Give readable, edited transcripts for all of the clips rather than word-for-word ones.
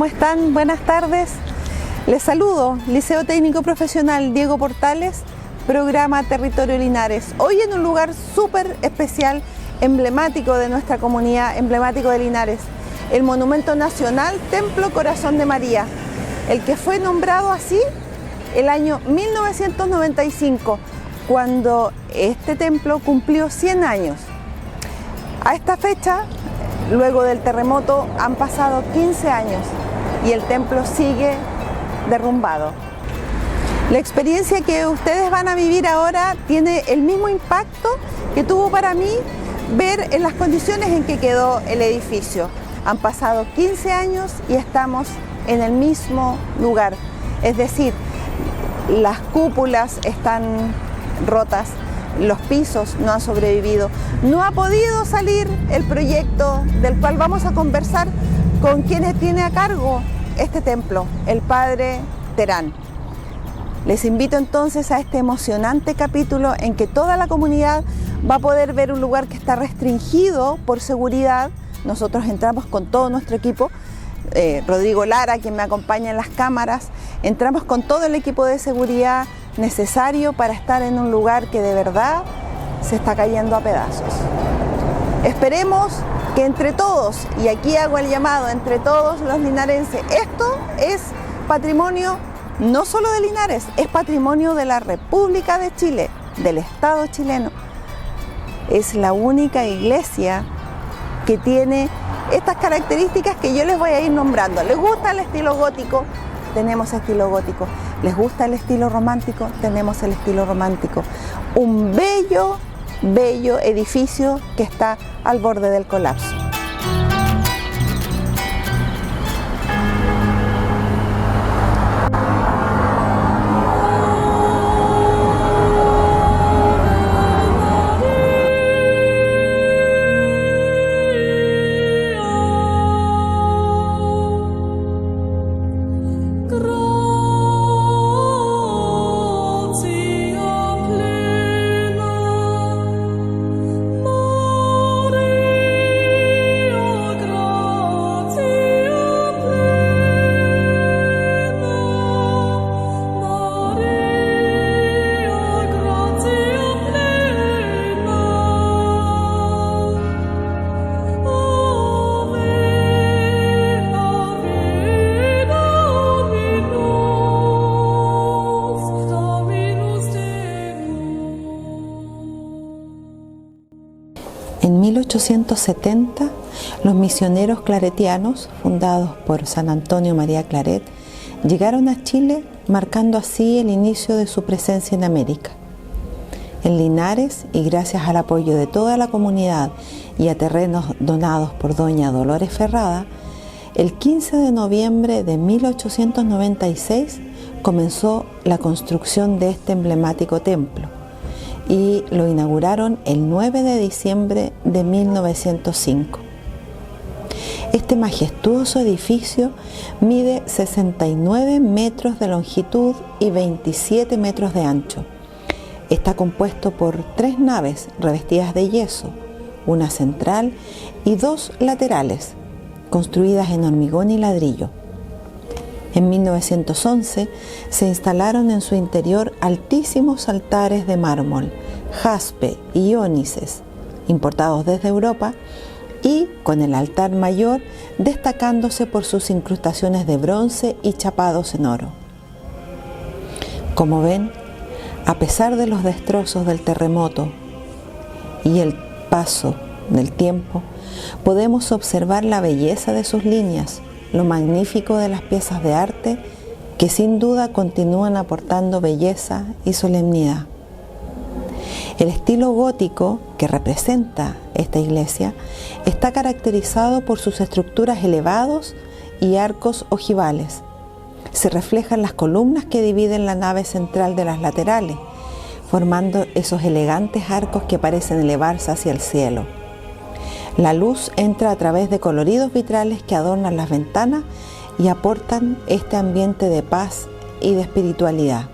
están? Buenas tardes. Les saludo, Liceo Técnico Profesional Diego Portales, programa Territorio Linares. Hoy en un lugar súper especial, emblemático de nuestra comunidad, emblemático de Linares, el Monumento Nacional Templo Corazón de María, el que fue nombrado así el año 1995, cuando este templo cumplió 100 años. A esta fecha, luego del terremoto, han pasado 15 años y el templo sigue derrumbado. La experiencia que ustedes van a vivir ahora tiene el mismo impacto que tuvo para mí ver en las condiciones en que quedó el edificio. Han pasado 15 años y estamos en el mismo lugar, es decir, las cúpulas están rotas, los pisos no han sobrevivido, no ha podido salir el proyecto del cual vamos a conversar con quienes tiene a cargo este templo, el padre Terán. Les invito entonces a este emocionante capítulo en que toda la comunidad va a poder ver un lugar que está restringido por seguridad. Nosotros entramos con todo nuestro equipo, Rodrigo Lara, quien me acompaña en las cámaras, entramos con todo el equipo de seguridad necesario para estar en un lugar que de verdad se está cayendo a pedazos. Esperemos que entre todos, y aquí hago el llamado, entre todos los linarenses, esto es patrimonio no solo de Linares, es patrimonio de la República de Chile, del Estado chileno. Es la única iglesia que tiene estas características que yo les voy a ir nombrando. ¿Les gusta el estilo gótico? Tenemos estilo gótico. ¿Les gusta el estilo romántico? Tenemos el estilo romántico. Un bello, bello edificio que está al borde del colapso. En 1870, los misioneros claretianos, fundados por San Antonio María Claret, llegaron a Chile, marcando así el inicio de su presencia en América. En Linares, y gracias al apoyo de toda la comunidad y a terrenos donados por doña Dolores Ferrada, el 15 de noviembre de 1896 comenzó la construcción de este emblemático templo, y lo inauguraron el 9 de diciembre de 1905. Este majestuoso edificio mide 69 metros de longitud y 27 metros de ancho. Está compuesto por 3 naves revestidas de yeso, una central y 2 laterales, construidas en hormigón y ladrillo. En 1911 se instalaron en su interior altísimos altares de mármol, jaspe y ónices, importados desde Europa, y con el altar mayor destacándose por sus incrustaciones de bronce y chapados en oro. Como ven, a pesar de los destrozos del terremoto y el paso del tiempo, podemos observar la belleza de sus líneas, lo magnífico de las piezas de arte que sin duda continúan aportando belleza y solemnidad. El estilo gótico que representa esta iglesia está caracterizado por sus estructuras elevados y arcos ojivales. Se reflejan las columnas que dividen la nave central de las laterales, formando esos elegantes arcos que parecen elevarse hacia el cielo. La luz entra a través de coloridos vitrales que adornan las ventanas y aportan este ambiente de paz y de espiritualidad.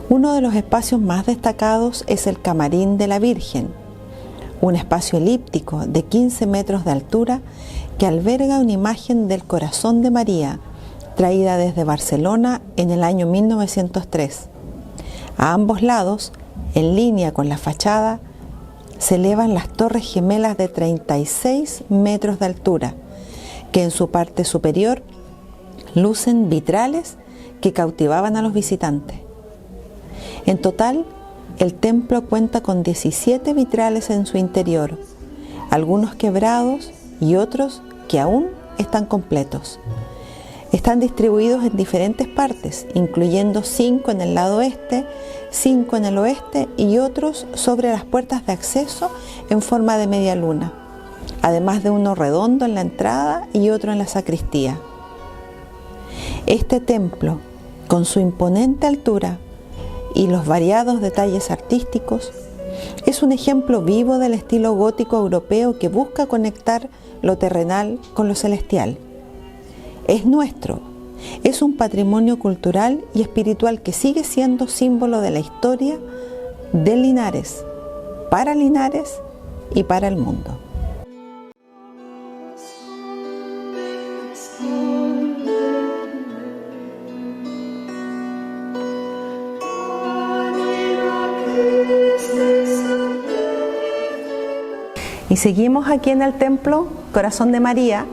Uno de los espacios más destacados es el Camarín de la Virgen, un espacio elíptico de 15 metros de altura que alberga una imagen del corazón de María, traída desde Barcelona en el año 1903. A ambos lados, en línea con la fachada, se elevan las torres gemelas de 36 metros de altura, que en su parte superior lucen vitrales que cautivaban a los visitantes. En total, el templo cuenta con 17 vitrales en su interior, algunos quebrados y otros que aún están completos. Están distribuidos en diferentes partes, incluyendo 5 en el lado este, 5 en el oeste y otros sobre las puertas de acceso en forma de media luna, además de uno redondo en la entrada y otro en la sacristía. Este templo, con su imponente altura y los variados detalles artísticos, es un ejemplo vivo del estilo gótico europeo que busca conectar lo terrenal con lo celestial. Es nuestro, es un patrimonio cultural y espiritual que sigue siendo símbolo de la historia de Linares y para el mundo. Y seguimos aquí en el templo Corazón de María.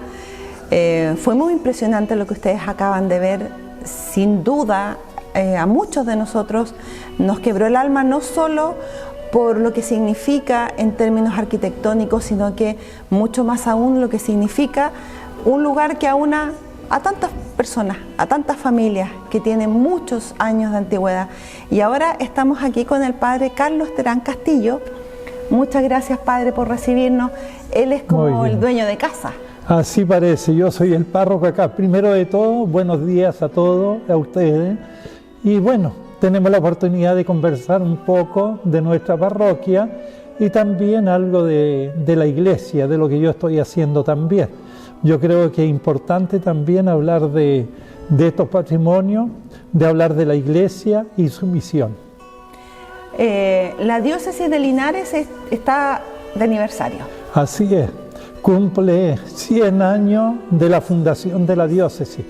Fue muy impresionante lo que ustedes acaban de ver. Sin duda, a muchos de nosotros nos quebró el alma, no solo por lo que significa en términos arquitectónicos, sino que mucho más aún lo que significa un lugar que aúna a tantas personas, a tantas familias que tienen muchos años de antigüedad. Y ahora estamos aquí con el padre Carlos Terán Castillo. Muchas gracias, padre, por recibirnos. Él es como el dueño de casa. Así parece, yo soy el párroco acá. Primero de todo, buenos días a todos, a ustedes. Y bueno, tenemos la oportunidad de conversar un poco de nuestra parroquia y también algo de la iglesia, de lo que yo estoy haciendo también. Yo creo que es importante también hablar de estos patrimonios, de hablar de la iglesia y su misión. La diócesis de Linares está de aniversario. Así es, cumple 100 años de la fundación de la diócesis.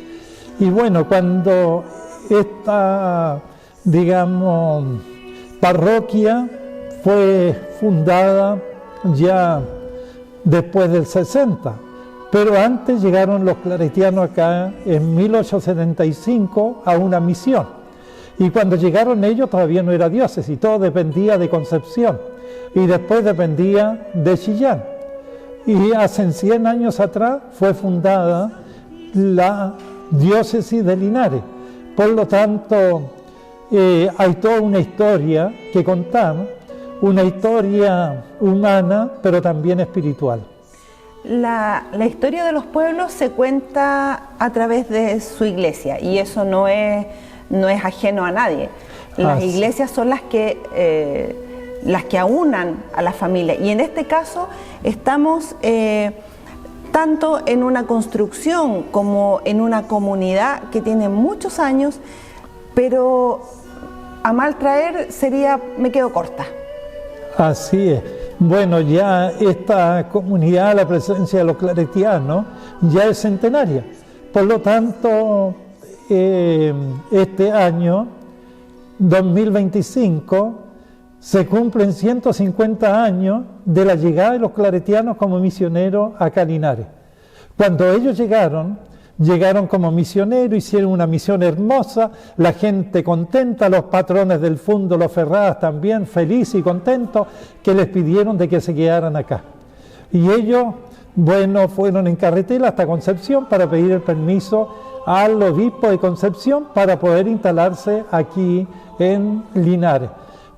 Y bueno, cuando esta, digamos, parroquia fue fundada ya después del 60, pero antes llegaron los claretianos acá en 1875 a una misión. Y cuando llegaron ellos todavía no era diócesis, todo dependía de Concepción y después dependía de Chillán. Y hace 100 años atrás fue fundada la diócesis de Linares. Por lo tanto, hay toda una historia que contar, una historia humana, pero también espiritual. La historia de los pueblos se cuenta a través de su iglesia y eso no es ajeno a nadie. Las iglesias son las que aunan a la familia y en este caso estamos tanto en una construcción como en una comunidad que tiene muchos años, pero a mal traer me quedo corta. Así es. Bueno, ya esta comunidad, la presencia de los claretianos, ya es centenaria. Por lo tanto, este año, 2025, se cumplen 150 años de la llegada de los claretianos como misioneros a Linares. Cuando ellos llegaron como misioneros, hicieron una misión hermosa, la gente contenta, los patrones del Fundo, los Ferradas también, felices y contentos, que les pidieron de que se quedaran acá. Y ellos, bueno, fueron en carretera hasta Concepción para pedir el permiso al obispo de Concepción para poder instalarse aquí en Linares.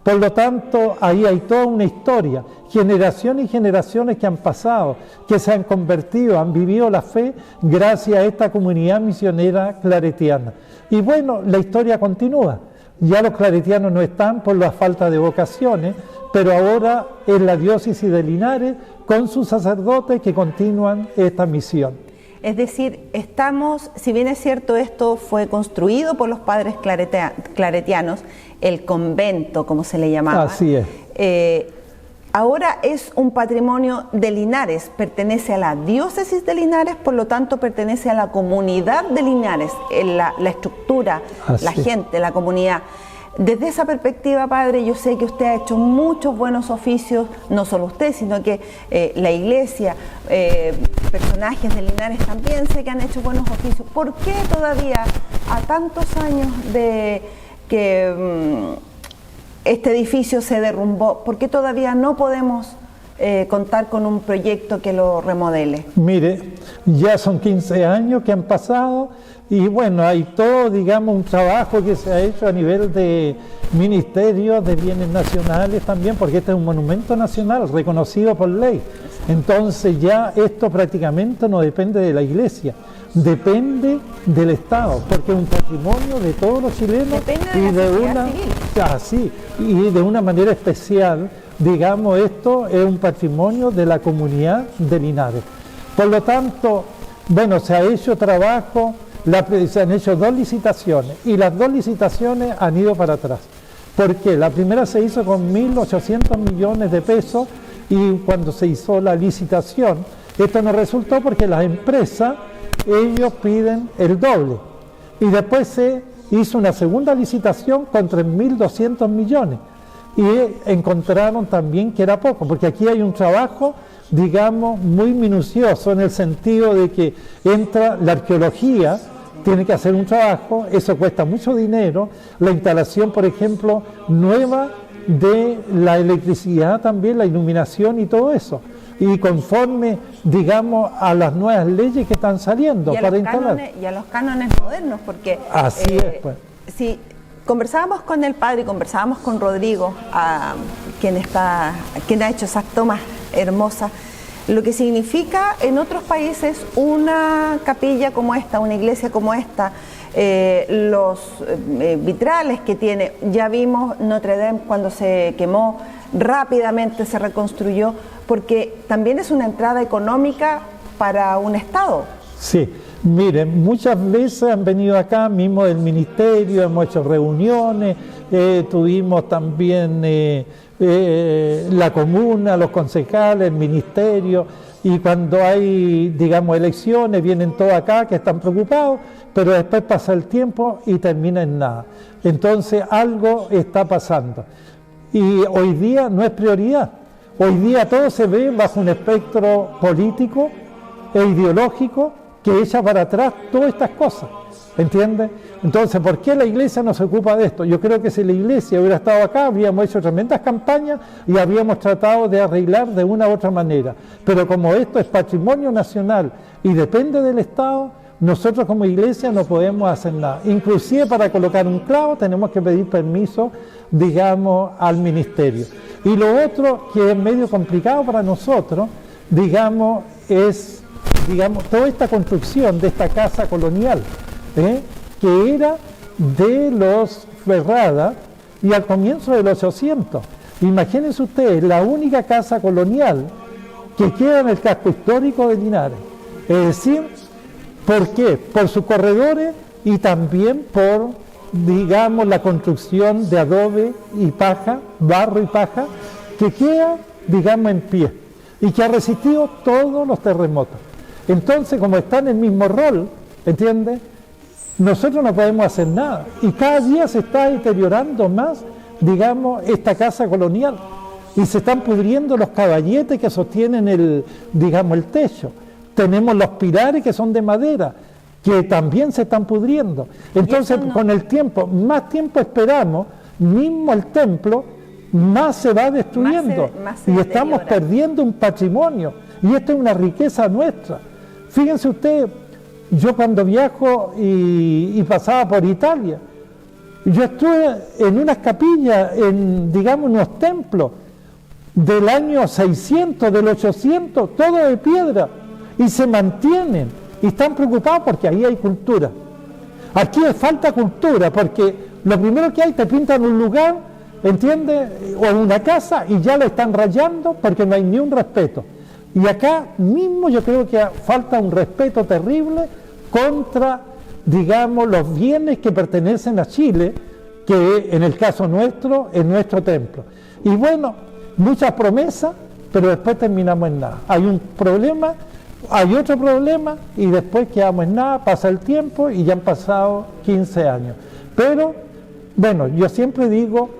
Por lo tanto, ahí hay toda una historia, generaciones y generaciones que han pasado, que se han convertido, han vivido la fe gracias a esta comunidad misionera claretiana. Y bueno, la historia continúa. Ya los claretianos no están por la falta de vocaciones, pero ahora es la diócesis de Linares con sus sacerdotes que continúan esta misión. Es decir, si bien es cierto, esto fue construido por los padres claretianos, el convento, como se le llamaba. Así es. ahora es un patrimonio de Linares, pertenece a la diócesis de Linares, por lo tanto pertenece a la comunidad de Linares, la estructura, la gente, la comunidad. Desde esa perspectiva, padre, yo sé que usted ha hecho muchos buenos oficios, no solo usted, sino que la iglesia, personajes de Linares también sé que han hecho buenos oficios. ¿Por qué todavía, a tantos años de que este edificio se derrumbó, por qué todavía no podemos contar con un proyecto que lo remodele? Mire, ya son 15 años que han pasado y bueno, hay todo, digamos, un trabajo que se ha hecho a nivel de Ministerio de Bienes Nacionales también, porque este es un monumento nacional reconocido por ley. Entonces ya esto prácticamente no depende de la iglesia, depende del Estado, porque es un patrimonio de todos los chilenos y de una manera especial, digamos, esto es un patrimonio de la comunidad de Linares. Por lo tanto, bueno, se ha hecho trabajo, se han hecho 2 licitaciones y las 2 licitaciones han ido para atrás. ¿Por qué? La primera se hizo con 1.800 millones de pesos y cuando se hizo la licitación, esto no resultó porque las empresas, ellos piden el doble. Y después se hizo una segunda licitación con 3.200 millones. Y encontraron también que era poco, porque aquí hay un trabajo, digamos, muy minucioso en el sentido de que entra la arqueología, tiene que hacer un trabajo, eso cuesta mucho dinero, la instalación, por ejemplo, nueva de la electricidad también, la iluminación y todo eso. Y conforme, digamos, a las nuevas leyes que están saliendo para instalar. Y a los cánones modernos, porque... Así es, pues. Si conversábamos con el padre y conversábamos con Rodrigo, quien ha hecho esas tomas hermosas, lo que significa en otros países una capilla como esta, una iglesia como esta, los vitrales que tiene, ya vimos Notre Dame cuando se quemó, rápidamente se reconstruyó, porque también es una entrada económica para un Estado. Sí, miren, muchas veces han venido acá mismo del ministerio, hemos hecho reuniones, tuvimos también la comuna, los concejales, el ministerio, y cuando hay, digamos, elecciones, vienen todos acá que están preocupados, pero después pasa el tiempo y termina en nada. Entonces algo está pasando. Y hoy día no es prioridad. Hoy día todo se ve bajo un espectro político e ideológico que echa para atrás todas estas cosas, ¿entiendes? Entonces, ¿por qué la iglesia no se ocupa de esto? Yo creo que si la iglesia hubiera estado acá, habríamos hecho tremendas campañas y habríamos tratado de arreglar de una u otra manera. Pero como esto es patrimonio nacional y depende del Estado, nosotros como iglesia no podemos hacer nada. Inclusive para colocar un clavo tenemos que pedir permiso, digamos, al ministerio. Y lo otro que es medio complicado para nosotros, digamos, es, digamos, toda esta construcción de esta casa colonial, que era de los Ferrada y al comienzo de los 800. Imagínense ustedes, la única casa colonial que queda en el casco histórico de Linares. Es decir, ¿por qué? Por sus corredores y también por, digamos, la construcción de adobe y paja, barro y paja, que queda, digamos, en pie y que ha resistido todos los terremotos. Entonces, como está en el mismo rol, ¿entiendes? Nosotros no podemos hacer nada y cada día se está deteriorando más, digamos, esta casa colonial y se están pudriendo los caballetes que sostienen el, digamos, el techo. Tenemos los pilares que son de madera, que también se están pudriendo. Entonces, con el tiempo, más tiempo esperamos, mismo el templo, más se va destruyendo. Y estamos perdiendo un patrimonio. Y esto es una riqueza nuestra. Fíjense ustedes, yo cuando viajo y pasaba por Italia, yo estuve en unas capillas, en, digamos, unos templos del año 600, del 800, todo de piedra. Y se mantienen y están preocupados porque ahí hay cultura. Aquí falta cultura porque lo primero que hay, te pintan un lugar, ¿entiendes? O una casa y ya lo están rayando porque no hay ni un respeto. Y acá mismo yo creo que falta un respeto terrible contra, digamos, los bienes que pertenecen a Chile, que en el caso nuestro es nuestro templo. Y bueno, muchas promesas, pero después terminamos en nada. Hay un problema, hay otro problema y después quedamos en nada, pasa el tiempo y ya han pasado 15 años. Pero, bueno, yo siempre digo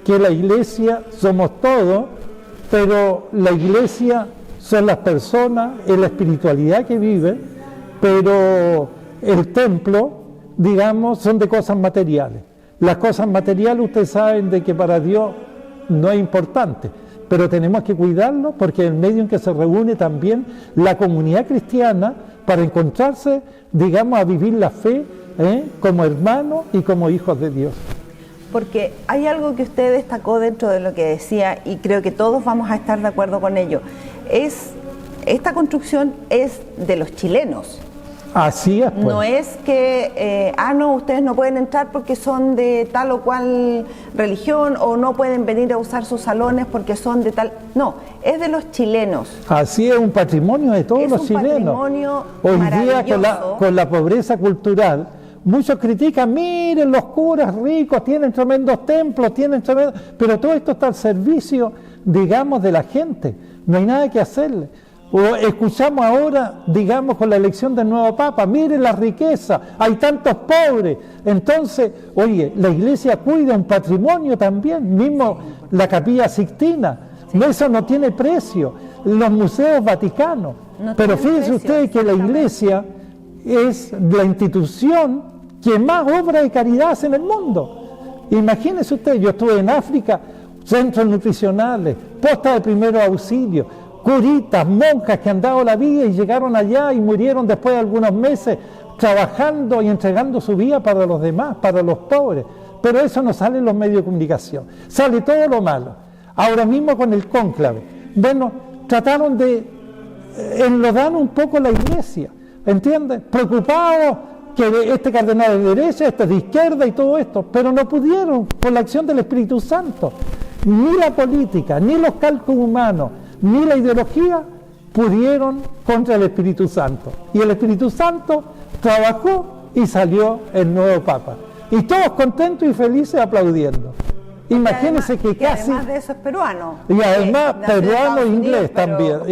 que la iglesia somos todos, pero la iglesia son las personas, es la espiritualidad que vive, pero el templo, digamos, son de cosas materiales. Las cosas materiales ustedes saben de que para Dios no es importante, pero tenemos que cuidarlo porque es el medio en que se reúne también la comunidad cristiana para encontrarse, digamos, a vivir la fe como hermanos y como hijos de Dios. Porque hay algo que usted destacó dentro de lo que decía y creo que todos vamos a estar de acuerdo con ello. Esta construcción es de los chilenos. Así es, pues. No es que, no, ustedes no pueden entrar porque son de tal o cual religión o no pueden venir a usar sus salones porque son de tal... No, es de los chilenos. Así es, un patrimonio de todos los chilenos. Patrimonio hoy día con la pobreza cultural, muchos critican, miren los curas ricos, tienen tremendos templos, pero todo esto está al servicio, digamos, de la gente. No hay nada que hacerle. O escuchamos ahora, digamos, con la elección del nuevo Papa, miren la riqueza, hay tantos pobres. Entonces, oye, la iglesia cuida un patrimonio también, mismo la Capilla Sixtina, eso no tiene precio, los museos vaticanos. Pero fíjense ustedes que la iglesia es la institución que más obra de caridad hace en el mundo. Imagínense ustedes, yo estuve en África, centros nutricionales, postas de primeros auxilios, curitas, monjas que han dado la vida y llegaron allá y murieron después de algunos meses trabajando y entregando su vida para los demás, para los pobres. Pero eso no sale en los medios de comunicación, sale todo lo malo. Ahora mismo con el cónclave, bueno, trataron de enlodar un poco la iglesia, ¿entiendes? Preocupados que este cardenal es de derecha, este es de izquierda y todo esto, pero no pudieron por la acción del Espíritu Santo. Ni la política, ni los cálculos humanos, ni la ideología pudieron contra el Espíritu Santo. Y el Espíritu Santo trabajó y salió el nuevo Papa. Y todos contentos y felices aplaudiendo. Imagínense que casi... además de eso es peruano. Y además peruano e inglés también,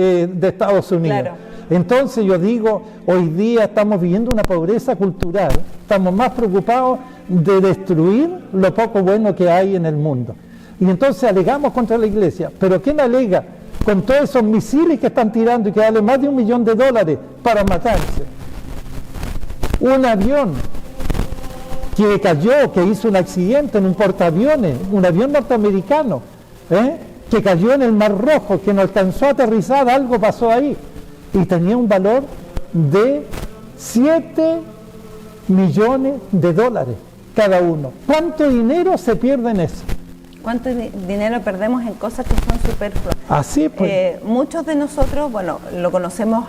de Estados Unidos. Claro. Entonces yo digo, hoy día estamos viviendo una pobreza cultural. Estamos más preocupados de destruir lo poco bueno que hay en el mundo. Y entonces alegamos contra la iglesia. ¿Pero quién alega? Con todos esos misiles que están tirando y que vale más de $1 millón para matarse. Un avión que cayó, que hizo un accidente en un portaaviones, un avión norteamericano, que cayó en el Mar Rojo, que no alcanzó a aterrizar, algo pasó ahí, y tenía un valor de $7 millones cada uno. ¿Cuánto dinero se pierde en eso? ¿Cuánto dinero perdemos en cosas que son superfluas? Así pues. Muchos de nosotros, bueno, lo conocemos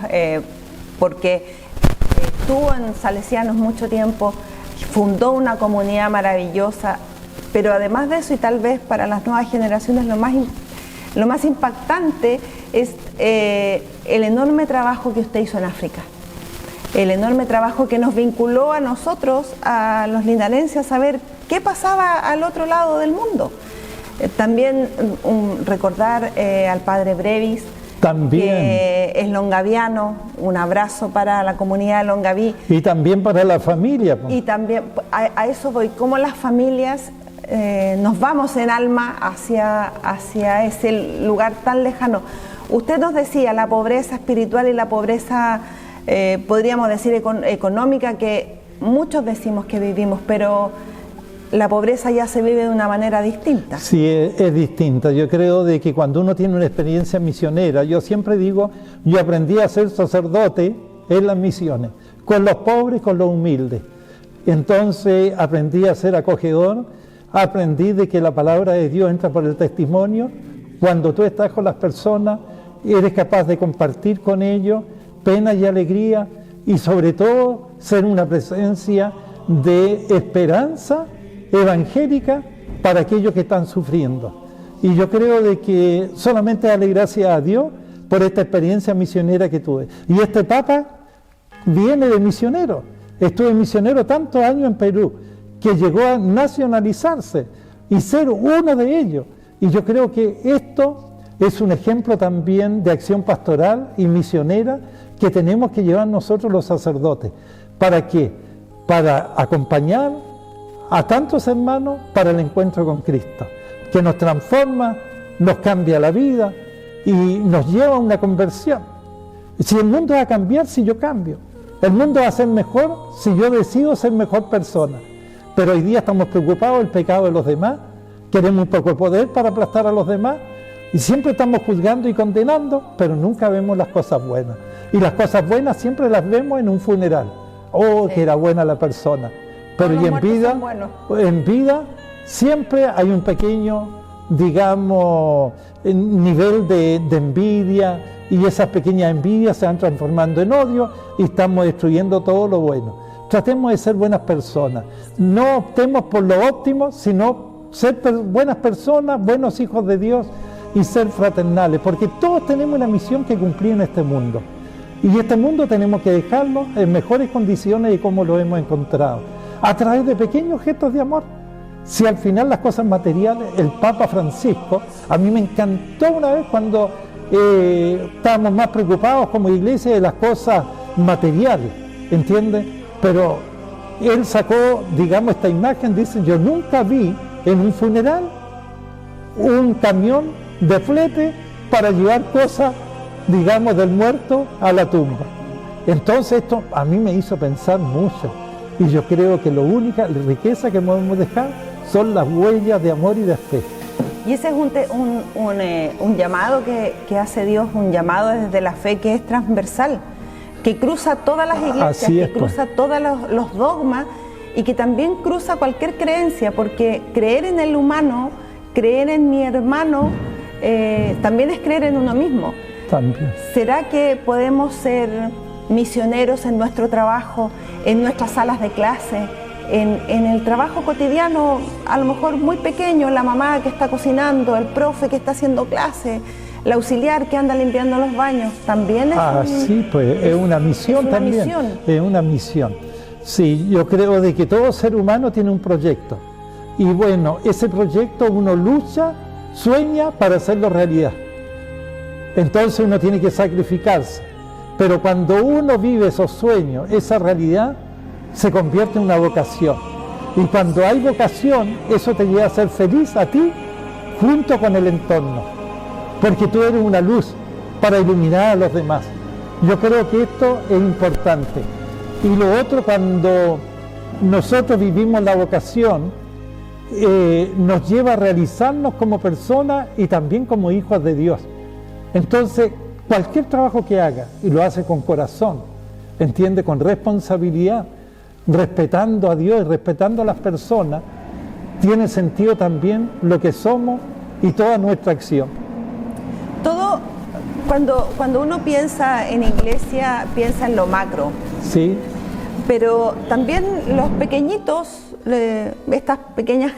porque estuvo en Salesianos mucho tiempo, fundó una comunidad maravillosa, pero además de eso, y tal vez para las nuevas generaciones lo más impactante es el enorme trabajo que usted hizo en África. El enorme trabajo que nos vinculó a nosotros, a los linarenses, a saber qué pasaba al otro lado del mundo. También recordar al padre Brevis, también, que es longaviano, un abrazo para la comunidad de Longaví. Y también para la familia. Y también, a eso voy, cómo las familias nos vamos en alma hacia ese lugar tan lejano. Usted nos decía la pobreza espiritual y la pobreza, podríamos decir, económica, que muchos decimos que vivimos, pero la pobreza ya se vive de una manera distinta. Sí, es distinta. Yo creo de que cuando uno tiene una experiencia misionera, yo siempre digo, yo aprendí a ser sacerdote en las misiones, con los pobres, con los humildes. Entonces aprendí a ser acogedor, aprendí de que la palabra de Dios entra por el testimonio. Cuando tú estás con las personas, eres capaz de compartir con ellos pena y alegría, y sobre todo ser una presencia de esperanza evangélica para aquellos que están sufriendo. Y yo creo de que solamente darle gracias a Dios por esta experiencia misionera que tuve. Y este Papa viene de misionero. Estuve misionero tantos años en Perú que llegó a nacionalizarse y ser uno de ellos. Y yo creo que esto es un ejemplo también de acción pastoral y misionera que tenemos que llevar nosotros los sacerdotes. ¿Para qué? Para acompañar a tantos hermanos para el encuentro con Cristo, que nos transforma, nos cambia la vida y nos lleva a una conversión. Si el mundo va a cambiar, si yo cambio. El mundo va a ser mejor si yo decido ser mejor persona. Pero hoy día estamos preocupados del pecado de los demás, queremos un poco de poder para aplastar a los demás y siempre estamos juzgando y condenando, pero nunca vemos las cosas buenas. Y las cosas buenas siempre las vemos en un funeral. Oh, sí, que era buena la persona. Pero y en vida siempre hay un pequeño, digamos, nivel de envidia, y esas pequeñas envidias se van transformando en odio y estamos destruyendo todo lo bueno. Tratemos de ser buenas personas, no optemos por lo óptimo, sino ser buenas personas, buenos hijos de Dios y ser fraternales, porque todos tenemos una misión que cumplir en este mundo. Y este mundo tenemos que dejarlo en mejores condiciones de como lo hemos encontrado, a través de pequeños gestos de amor. Si al final las cosas materiales, el Papa Francisco, a mí me encantó una vez cuando estábamos más preocupados como iglesia de las cosas materiales, ¿entiendes? Pero él sacó, digamos, esta imagen, dice, yo nunca vi en un funeral un camión de flete para llevar cosas, digamos, del muerto a la tumba. Entonces esto a mí me hizo pensar mucho, y yo creo que la única riqueza que podemos dejar son las huellas de amor y de fe. Y ese es un llamado que hace Dios, un llamado desde la fe que es transversal, que cruza todas las iglesias, que cruza todos los dogmas y que también cruza cualquier creencia, porque creer en el humano, creer en mi hermano, también es creer en uno mismo. También. ¿Será que podemos ser misioneros en nuestro trabajo, en nuestras salas de clase, en el trabajo cotidiano, a lo mejor muy pequeño, la mamá que está cocinando, el profe que está haciendo clase, el auxiliar que anda limpiando los baños? También es sí, pues es una misión también. Es una misión. Sí, yo creo de que todo ser humano tiene un proyecto. Y bueno, ese proyecto uno lucha, sueña para hacerlo realidad. Entonces uno tiene que sacrificarse. Pero cuando uno vive esos sueños, esa realidad, se convierte en una vocación. Y cuando hay vocación, eso te lleva a ser feliz a ti, junto con el entorno. Porque tú eres una luz para iluminar a los demás. Yo creo que esto es importante. Y lo otro, cuando nosotros vivimos la vocación, nos lleva a realizarnos como personas y también como hijos de Dios. Entonces, cualquier trabajo que haga, y lo hace con corazón, entiende, con responsabilidad, respetando a Dios y respetando a las personas, tiene sentido también lo que somos y toda nuestra acción. Todo, cuando uno piensa en iglesia, piensa en lo macro. Sí. Pero también los pequeñitos, estas pequeñas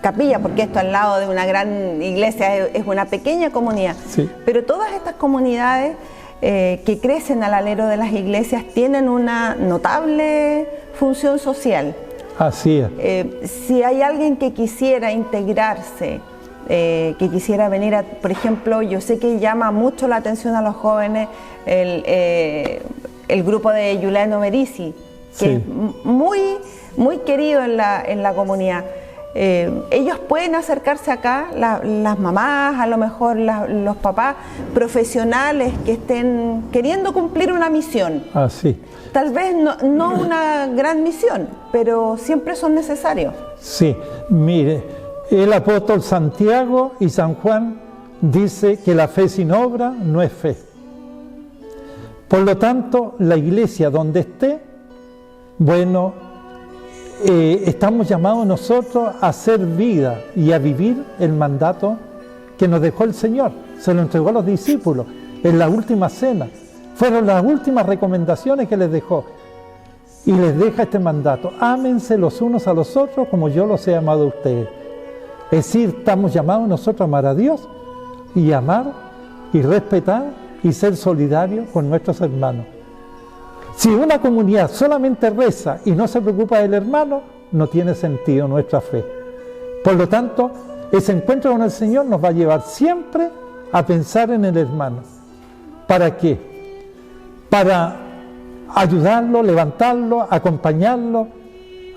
capillas, porque esto al lado de una gran iglesia es una pequeña comunidad, sí. Pero todas estas comunidades que crecen al alero de las iglesias tienen una notable función social. Así es. Si hay alguien que quisiera integrarse, que quisiera venir a, por ejemplo, yo sé que llama mucho la atención a los jóvenes el grupo de Giuliano Merisi, que sí, es muy querido en la comunidad. Ellos pueden acercarse acá, las mamás, a lo mejor los papás profesionales que estén queriendo cumplir una misión. Sí. Tal vez no una gran misión, pero siempre son necesarios. Sí, mire, el apóstol Santiago y San Juan dice que la fe sin obra no es fe. Por lo tanto, la iglesia donde esté, bueno, estamos llamados nosotros a hacer vida y a vivir el mandato que nos dejó el Señor. Se lo entregó a los discípulos en la última cena. Fueron las últimas recomendaciones que les dejó. Y les deja este mandato: ámense los unos a los otros como yo los he amado a ustedes. Es decir, estamos llamados nosotros a amar a Dios y amar y respetar y ser solidarios con nuestros hermanos. Si una comunidad solamente reza y no se preocupa del hermano, no tiene sentido nuestra fe. Por lo tanto, ese encuentro con el Señor nos va a llevar siempre a pensar en el hermano. ¿Para qué? Para ayudarlo, levantarlo, acompañarlo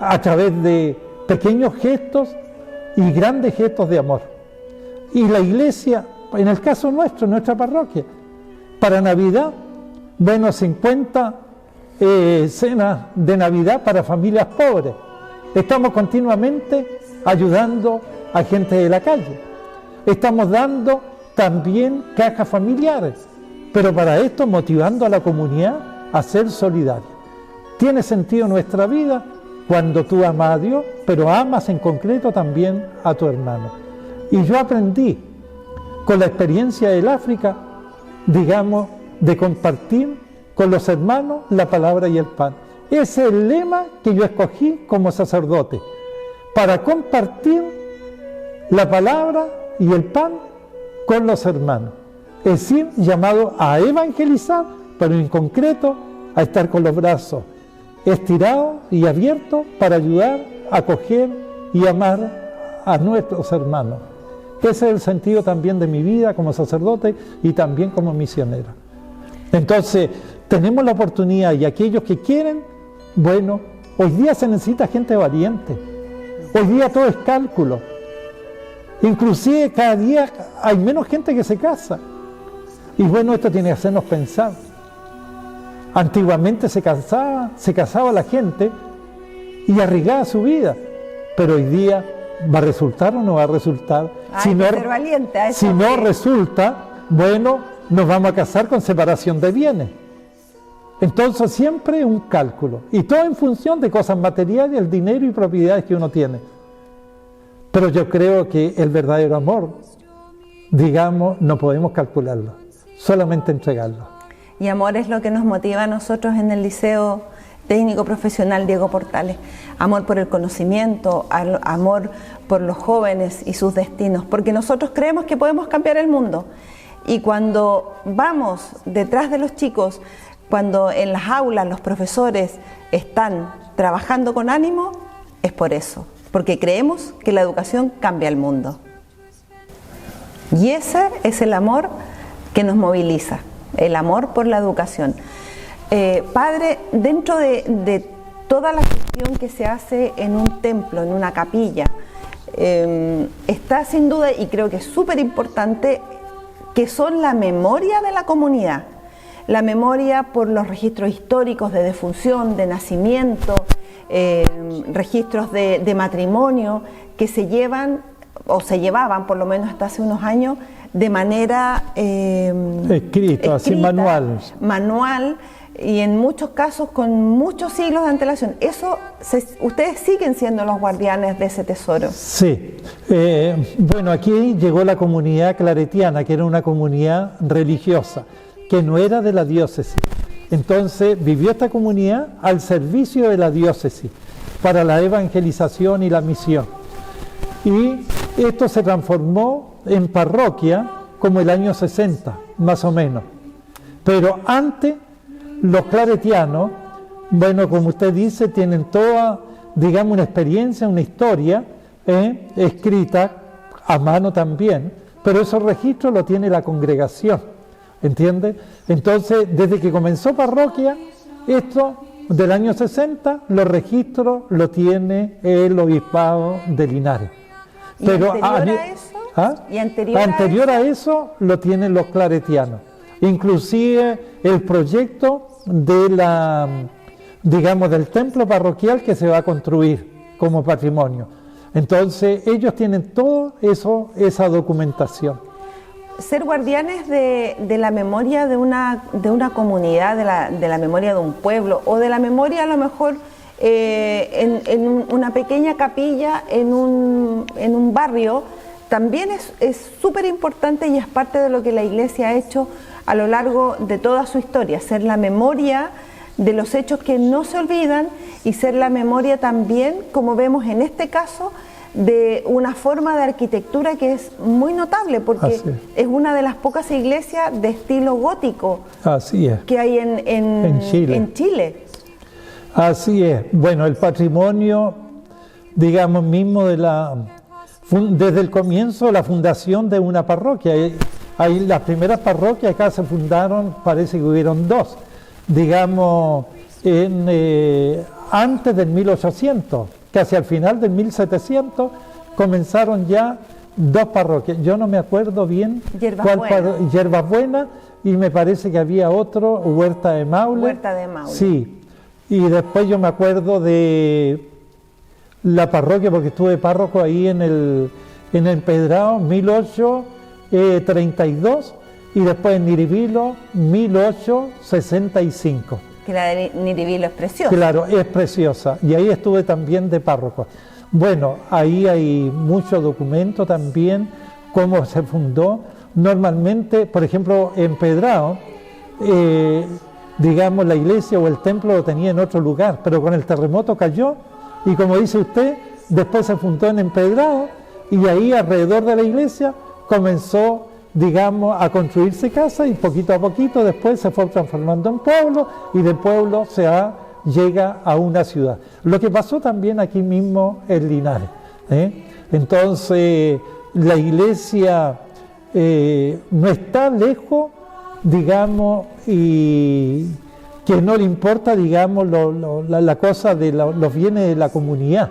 a través de pequeños gestos y grandes gestos de amor. Y la iglesia, en el caso nuestro, nuestra parroquia, para Navidad, bueno, 50 cenas de Navidad para familias pobres. Estamos continuamente ayudando a gente de la calle. Estamos dando también cajas familiares, pero para esto motivando a la comunidad a ser solidaria. Tiene sentido nuestra vida cuando tú amas a Dios, pero amas en concreto también a tu hermano. Y yo aprendí con la experiencia del África, digamos, de compartir con los hermanos la palabra y el pan. Ese es el lema que yo escogí como sacerdote, para compartir la palabra y el pan con los hermanos. Es decir, llamado a evangelizar, pero en concreto a estar con los brazos estirados y abiertos para ayudar, acoger y amar a nuestros hermanos. Ese es el sentido también de mi vida como sacerdote y también como misionero. Entonces, tenemos la oportunidad, y aquellos que quieren, bueno, hoy día se necesita gente valiente. Hoy día todo es cálculo. Inclusive cada día hay menos gente que se casa. Y bueno, esto tiene que hacernos pensar. Antiguamente se casaba la gente y arriesgaba su vida. Pero hoy día, ¿va a resultar o no va a resultar? Hay que ser valiente. Si no resulta, bueno, nos vamos a casar con separación de bienes. Entonces siempre un cálculo. Y todo en función de cosas materiales, el dinero y propiedades que uno tiene. Pero yo creo que el verdadero amor, digamos, no podemos calcularlo, solamente entregarlo. Y amor es lo que nos motiva a nosotros en el Liceo Técnico Profesional Diego Portales. Amor por el conocimiento, amor por los jóvenes y sus destinos, porque nosotros creemos que podemos cambiar el mundo. Y cuando vamos detrás de los chicos, cuando en las aulas los profesores están trabajando con ánimo, es por eso, porque creemos que la educación cambia el mundo. Y ese es el amor que nos moviliza, el amor por la educación. Padre, dentro de toda la gestión que se hace en un templo, en una capilla, está sin duda, y creo que es súper importante, que son la memoria de la comunidad. La memoria por los registros históricos de defunción, de nacimiento, registros de matrimonio que se llevan, o se llevaban por lo menos hasta hace unos años, de manera escrita, así manual, y en muchos casos con muchos siglos de antelación. Ustedes siguen siendo los guardianes de ese tesoro. Sí. Bueno, aquí llegó la comunidad claretiana, que era una comunidad religiosa, que no era de la diócesis. Entonces vivió esta comunidad al servicio de la diócesis, para la evangelización y la misión. Y esto se transformó en parroquia como el año 60, más o menos. Pero antes, los claretianos, bueno, como usted dice, tienen toda, digamos, una experiencia, una historia escrita a mano también, pero esos registros los tiene la congregación, ¿entiende? Entonces, desde que comenzó parroquia, esto del año 60, los registros los tiene el obispado de Linares. Pero anterior a eso lo tienen los claretianos. Inclusive el proyecto de digamos, del templo parroquial que se va a construir como patrimonio. Entonces ellos tienen todo eso, esa documentación. Ser guardianes de la memoria de una comunidad, de la memoria de un pueblo, o de la memoria a lo mejor en una pequeña capilla en un barrio, también es súper importante, y es parte de lo que la Iglesia ha hecho a lo largo de toda su historia, ser la memoria de los hechos que no se olvidan, y ser la memoria también, como vemos en este caso, de una forma de arquitectura que es muy notable, porque es una de las pocas iglesias de estilo gótico que hay en Chile. Así es. Bueno, el patrimonio, digamos, mismo desde el comienzo, la fundación de una parroquia. Ahí las primeras parroquias acá se fundaron, parece que hubieron dos, digamos, antes del 1800, casi al final del 1700, comenzaron ya dos parroquias. Yo no me acuerdo bien Yerbas Buenas, y me parece que había otro, Huerta de Maule. Huerta de Maule. Sí, y después yo me acuerdo de la parroquia, porque estuve párroco ahí en el Empedrado, 1832, y después en Niribilo, 1865. Que la de Niribilo es preciosa. Claro, es preciosa, y ahí estuve también de párroco. Bueno, ahí hay mucho documento también, cómo se fundó. Normalmente, por ejemplo, en Empedrado, digamos, la iglesia o el templo lo tenía en otro lugar, pero con el terremoto cayó, y como dice usted, después se fundó en Empedrado, y ahí alrededor de la iglesia comenzó, digamos, a construirse casas, y poquito a poquito después se fue transformando en pueblo, y de pueblo llega a una ciudad. Lo que pasó también aquí mismo en Linares. Entonces, la iglesia no está lejos, digamos, y que no le importa, digamos, la cosa de los bienes de la comunidad.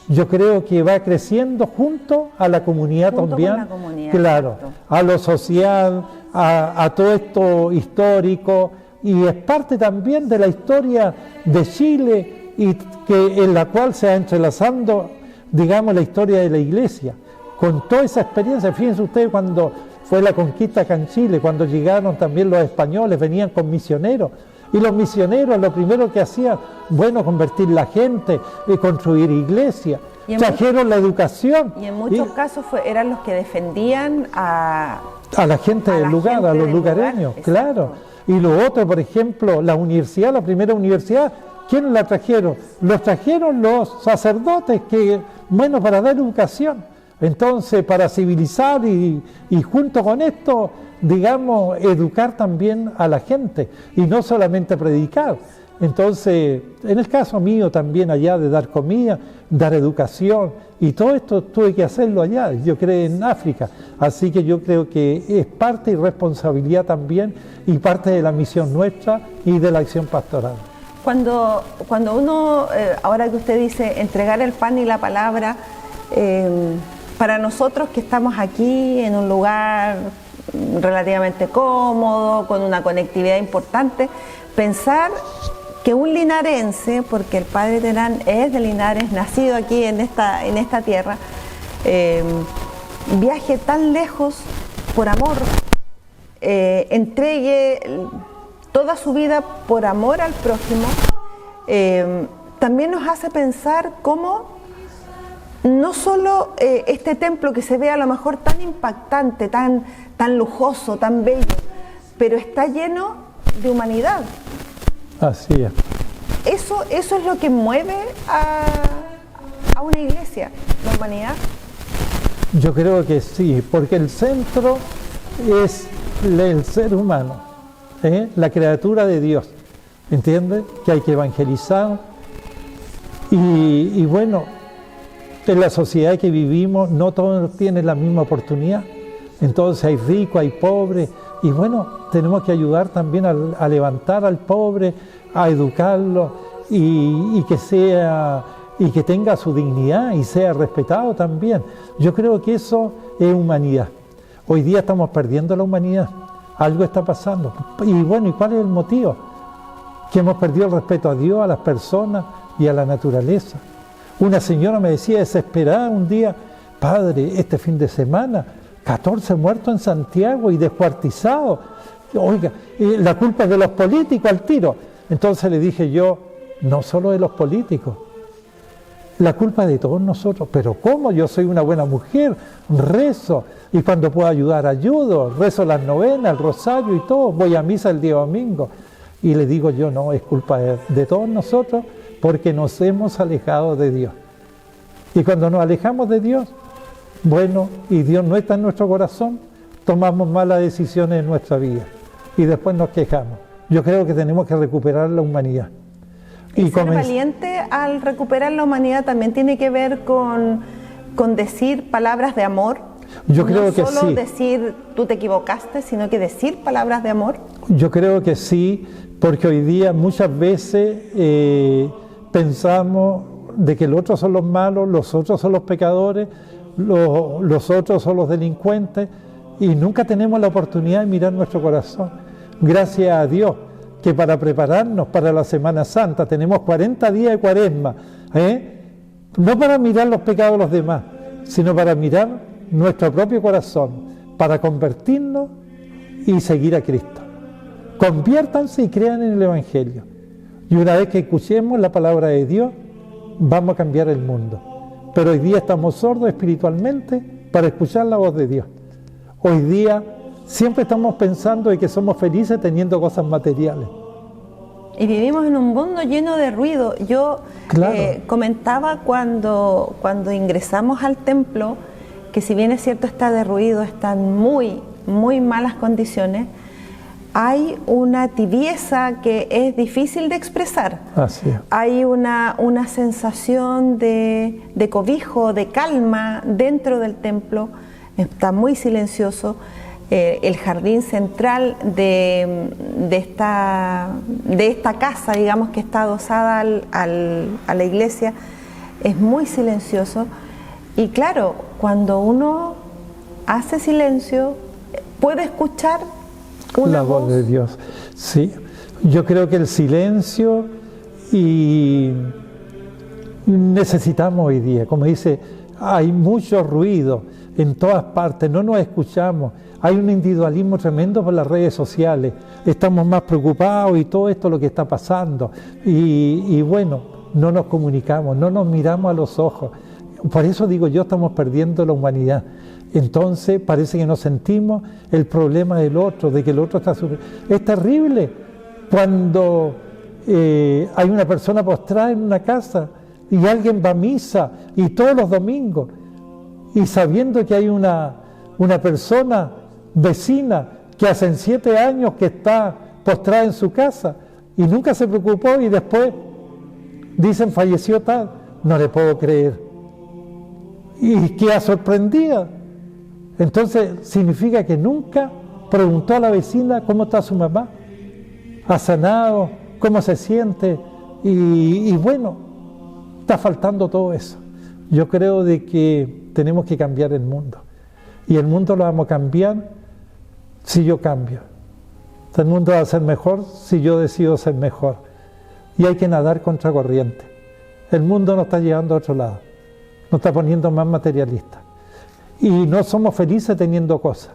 Yo creo que va creciendo junto a la comunidad también, con la comunidad, claro, exacto. A lo social, a todo esto histórico, y es parte también de la historia de Chile, y en la cual se va entrelazando, digamos, la historia de la iglesia. Con toda esa experiencia, fíjense ustedes cuando fue la conquista acá en Chile, cuando llegaron también los españoles, venían con misioneros, y los misioneros lo primero que hacían, bueno, convertir la gente, construir iglesias, trajeron la educación. Y en muchos casos eran los que defendían a la gente del lugar, a los lugareños, claro. Y lo otro, por ejemplo, la universidad, la primera universidad, ¿quiénes la trajeron? Los trajeron los sacerdotes, que, bueno, para dar educación. Entonces, para civilizar y junto con esto, digamos, educar también a la gente y no solamente predicar. Entonces, en el caso mío también allá de dar comida, dar educación, y todo esto tuve que hacerlo allá, yo creo en África. Así que yo creo que es parte y responsabilidad también, y parte de la misión nuestra y de la acción pastoral. Cuando uno, ahora que usted dice, entregar el pan y la palabra, para nosotros que estamos aquí en un lugar relativamente cómodo, con una conectividad importante, pensar que un linarense, porque el padre Terán es de Linares, nacido aquí en esta tierra, viaje tan lejos por amor, entregue toda su vida por amor al prójimo, también nos hace pensar cómo no solo este templo que se ve a lo mejor tan impactante, tan lujoso, tan bello, pero está lleno de humanidad. Así es. Eso es lo que mueve a una iglesia, la humanidad. Yo creo que sí, porque el centro es el ser humano, la criatura de Dios, ¿entiendes? Que hay que evangelizar, y bueno, en la sociedad que vivimos no todos tienen la misma oportunidad, entonces hay ricos, hay pobres, y bueno, tenemos que ayudar también a levantar al pobre, a educarlo, y que tenga su dignidad y sea respetado también. Yo creo que eso es humanidad. Hoy día estamos perdiendo la humanidad, algo está pasando. Y bueno, ¿y cuál es el motivo? Que hemos perdido el respeto a Dios, a las personas y a la naturaleza. Una señora me decía desesperada un día: padre, este fin de semana 14 muertos en Santiago y descuartizados. Oiga, la culpa es de los políticos al tiro. Entonces le dije yo: no solo de los políticos, la culpa es de todos nosotros. Pero ¿cómo? Yo soy una buena mujer, rezo, y cuando puedo ayudar ayudo, rezo las novenas, el rosario y todo, voy a misa el día domingo. Y le digo yo: no, es culpa de todos nosotros, porque nos hemos alejado de Dios. Y cuando nos alejamos de Dios, bueno, y Dios no está en nuestro corazón, tomamos malas decisiones en nuestra vida y después nos quejamos. Yo creo que tenemos que recuperar la humanidad. Y ser valiente al recuperar la humanidad también tiene que ver con decir palabras de amor. Yo creo que no solo sí. decir tú te equivocaste, sino que decir palabras de amor. Yo creo que sí, porque hoy día muchas veces pensamos de que los otros son los malos, los otros son los pecadores, los otros son los delincuentes, y nunca tenemos la oportunidad de mirar nuestro corazón. Gracias a Dios que para prepararnos para la Semana Santa tenemos 40 días de Cuaresma, no para mirar los pecados de los demás, sino para mirar nuestro propio corazón, para convertirnos y seguir a Cristo. Conviértanse y crean en el Evangelio. Y una vez que escuchemos la palabra de Dios, vamos a cambiar el mundo. Pero hoy día estamos sordos espiritualmente para escuchar la voz de Dios. Hoy día siempre estamos pensando de que somos felices teniendo cosas materiales. Y vivimos en un mundo lleno de ruido. Yo comentaba cuando ingresamos al templo, que si bien es cierto está derruido, está en muy malas condiciones, hay una tibieza que es difícil de expresar. Así es. Hay una sensación de cobijo, de calma dentro del templo. Está muy silencioso. El jardín central de esta casa, digamos, que está adosada a la iglesia, es muy silencioso. Y claro, cuando uno hace silencio, puede escuchar una voz de Dios. Sí, yo creo que el silencio y necesitamos hoy día, como dice, hay mucho ruido en todas partes, no nos escuchamos, hay un individualismo tremendo por las redes sociales, estamos más preocupados y todo esto es lo que está pasando y bueno, no nos comunicamos, no nos miramos a los ojos. Por eso digo yo, estamos perdiendo la humanidad. Entonces parece que no sentimos el problema del otro, de que el otro está sufriendo. Es terrible cuando hay una persona postrada en una casa y alguien va a misa y todos los domingos y sabiendo que hay una persona vecina que hace 7 años que está postrada en su casa y nunca se preocupó y después dicen falleció tal, no le puedo creer. Y queda sorprendida. Entonces significa que nunca preguntó a la vecina cómo está su mamá, ha sanado, cómo se siente y bueno, está faltando todo eso. Yo creo de que tenemos que cambiar el mundo y el mundo lo vamos a cambiar si yo cambio. El mundo va a ser mejor si yo decido ser mejor y hay que nadar contra corriente. El mundo nos está llevando a otro lado, nos está poniendo más materialistas. Y no somos felices teniendo cosas.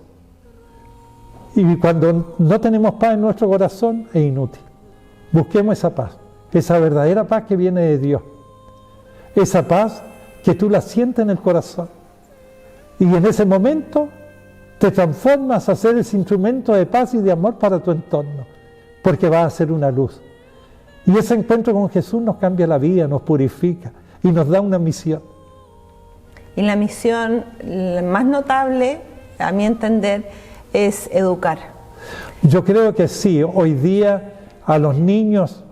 Y cuando no tenemos paz en nuestro corazón, es inútil. Busquemos esa paz, esa verdadera paz que viene de Dios. Esa paz que tú la sientes en el corazón. Y en ese momento te transformas a ser ese instrumento de paz y de amor para tu entorno, porque vas a ser una luz. Y ese encuentro con Jesús nos cambia la vida, nos purifica y nos da una misión. Y la misión más notable, a mi entender, es educar. Yo creo que sí, hoy día a los niños,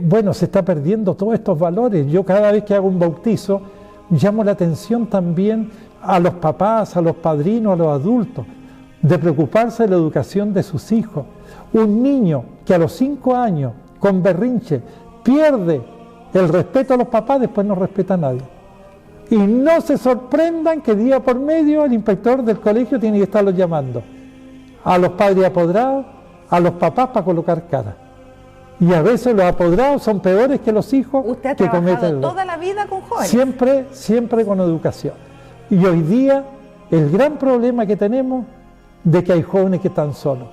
bueno, se está perdiendo todos estos valores. Yo cada vez que hago un bautizo, llamo la atención también a los papás, a los padrinos, a los adultos, de preocuparse de la educación de sus hijos. Un niño que a los 5 años, con berrinche, pierde el respeto a los papás, después no respeta a nadie. Y no se sorprendan que día por medio el inspector del colegio tiene que estarlos llamando a los padres apoderados, a los papás para colocar cara. Y a veces los apoderados son peores que los hijos. ¿Usted ha que cometen trabajado toda la vida con jóvenes? Siempre con educación. Y hoy día el gran problema que tenemos de que hay jóvenes que están solos.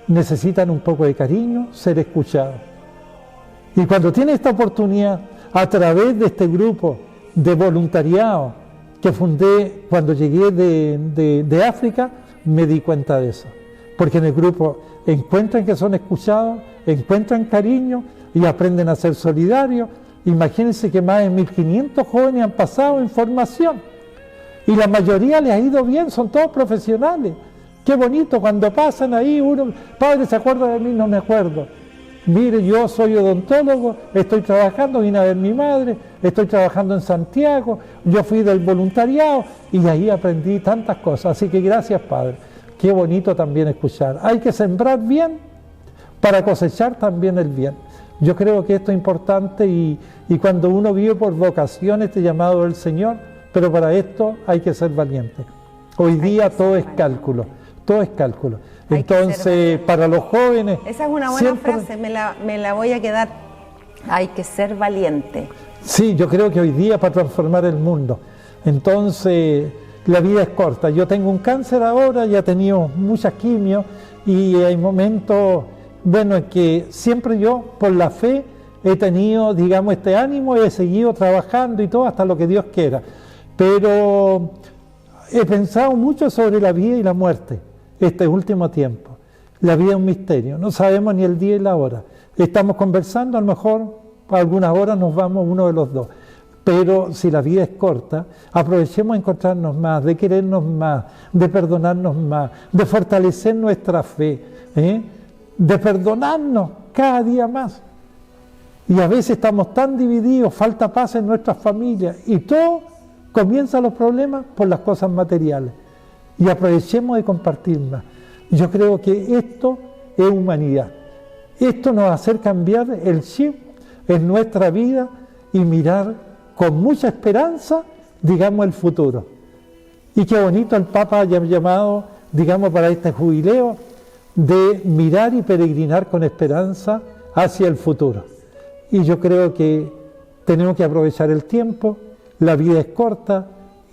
Necesitan un poco de cariño, ser escuchados. Y cuando tiene esta oportunidad, a través de este grupo de voluntariado que fundé cuando llegué de África, me di cuenta de eso. Porque en el grupo encuentran que son escuchados, encuentran cariño y aprenden a ser solidarios. Imagínense que más de 1.500 jóvenes han pasado en formación y la mayoría les ha ido bien, son todos profesionales. Qué bonito cuando pasan ahí, uno, padre, ¿se acuerda de mí? No me acuerdo. mire, yo soy odontólogo, estoy trabajando, vine a ver mi madre, estoy trabajando en Santiago, yo fui del voluntariado y ahí aprendí tantas cosas. Así que gracias, Padre. Qué bonito también escuchar. Hay que sembrar bien para cosechar también el bien. Yo creo que esto es importante y cuando uno vive por vocación este llamado del Señor, pero para esto hay que ser valiente. Hoy día todo es cálculo, todo es cálculo. Entonces, para los jóvenes... Esa es una buena frase, me la voy a quedar. Hay que ser valiente. Sí, yo creo que hoy día para transformar el mundo. Entonces, la vida es corta. Yo tengo un cáncer ahora, ya he tenido muchas quimios y hay momentos, bueno, en que siempre yo, por la fe, he tenido, digamos, este ánimo y he seguido trabajando y todo hasta lo que Dios quiera. Pero he pensado mucho sobre la vida y la muerte este último tiempo. La vida es un misterio, no sabemos ni el día y la hora. Estamos conversando, a lo mejor a algunas horas nos vamos uno de los dos. Pero si la vida es corta, aprovechemos de encontrarnos más, de querernos más, de perdonarnos más, de fortalecer nuestra fe, de perdonarnos cada día más. Y a veces estamos tan divididos, falta paz en nuestras familias y todo comienzan los problemas por las cosas materiales. Y aprovechemos de compartir más. Yo creo que esto es humanidad. Esto nos va a hacer cambiar el chip en nuestra vida y mirar con mucha esperanza, digamos, el futuro. Y qué bonito el Papa haya llamado, digamos, para este jubileo, de mirar y peregrinar con esperanza hacia el futuro. Y yo creo que tenemos que aprovechar el tiempo, la vida es corta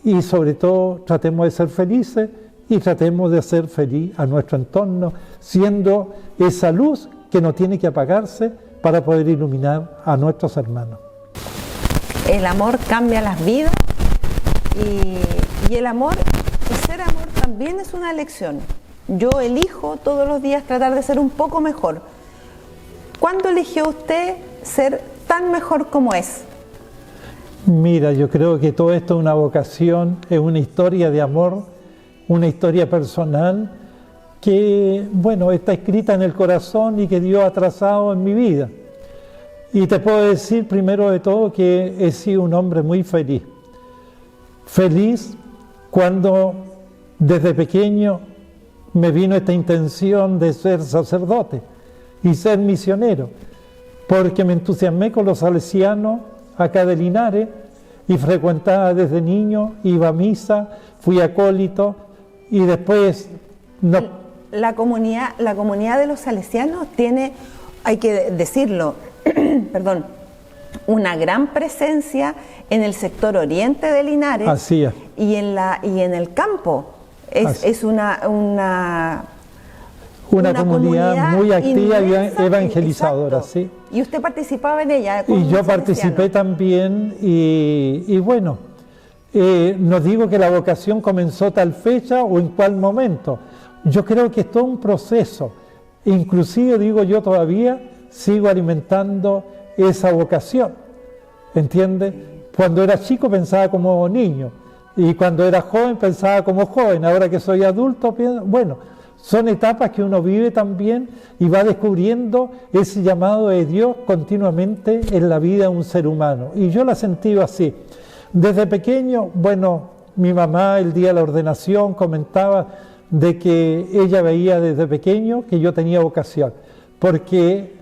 y sobre todo tratemos de ser felices y tratemos de hacer feliz a nuestro entorno, siendo esa luz que no tiene que apagarse para poder iluminar a nuestros hermanos. El amor cambia las vidas y el amor, y ser amor también es una elección. Yo elijo todos los días tratar de ser un poco mejor. ¿Cuándo eligió usted ser tan mejor como es? Mira, yo creo que todo esto es una vocación, es una historia de amor, una historia personal que, bueno, está escrita en el corazón y que Dios ha trazado en mi vida. Y te puedo decir primero de todo que he sido un hombre muy feliz. Feliz cuando desde pequeño me vino esta intención de ser sacerdote y ser misionero, porque me entusiasmé con los salesianos acá de Linares y frecuentaba desde niño, iba a misa, fui acólito y después... La comunidad de los salesianos tiene, hay que decirlo, perdón, una gran presencia en el sector oriente de Linares. Así es. Y en el campo. Es una comunidad muy activa y evangelizadora, exacto. Sí. Y usted participaba en ella. Y yo participé también y bueno, no digo que la vocación comenzó tal fecha o en cuál momento. Yo creo que es todo un proceso. Inclusive, digo yo, todavía sigo alimentando esa vocación. ¿Entiende? Cuando era chico pensaba como niño y cuando era joven pensaba como joven. Ahora que soy adulto, bueno, son etapas que uno vive también y va descubriendo ese llamado de Dios continuamente en la vida de un ser humano. Y yo la he sentido así. Desde pequeño, bueno, mi mamá el día de la ordenación comentaba de que ella veía desde pequeño que yo tenía vocación, porque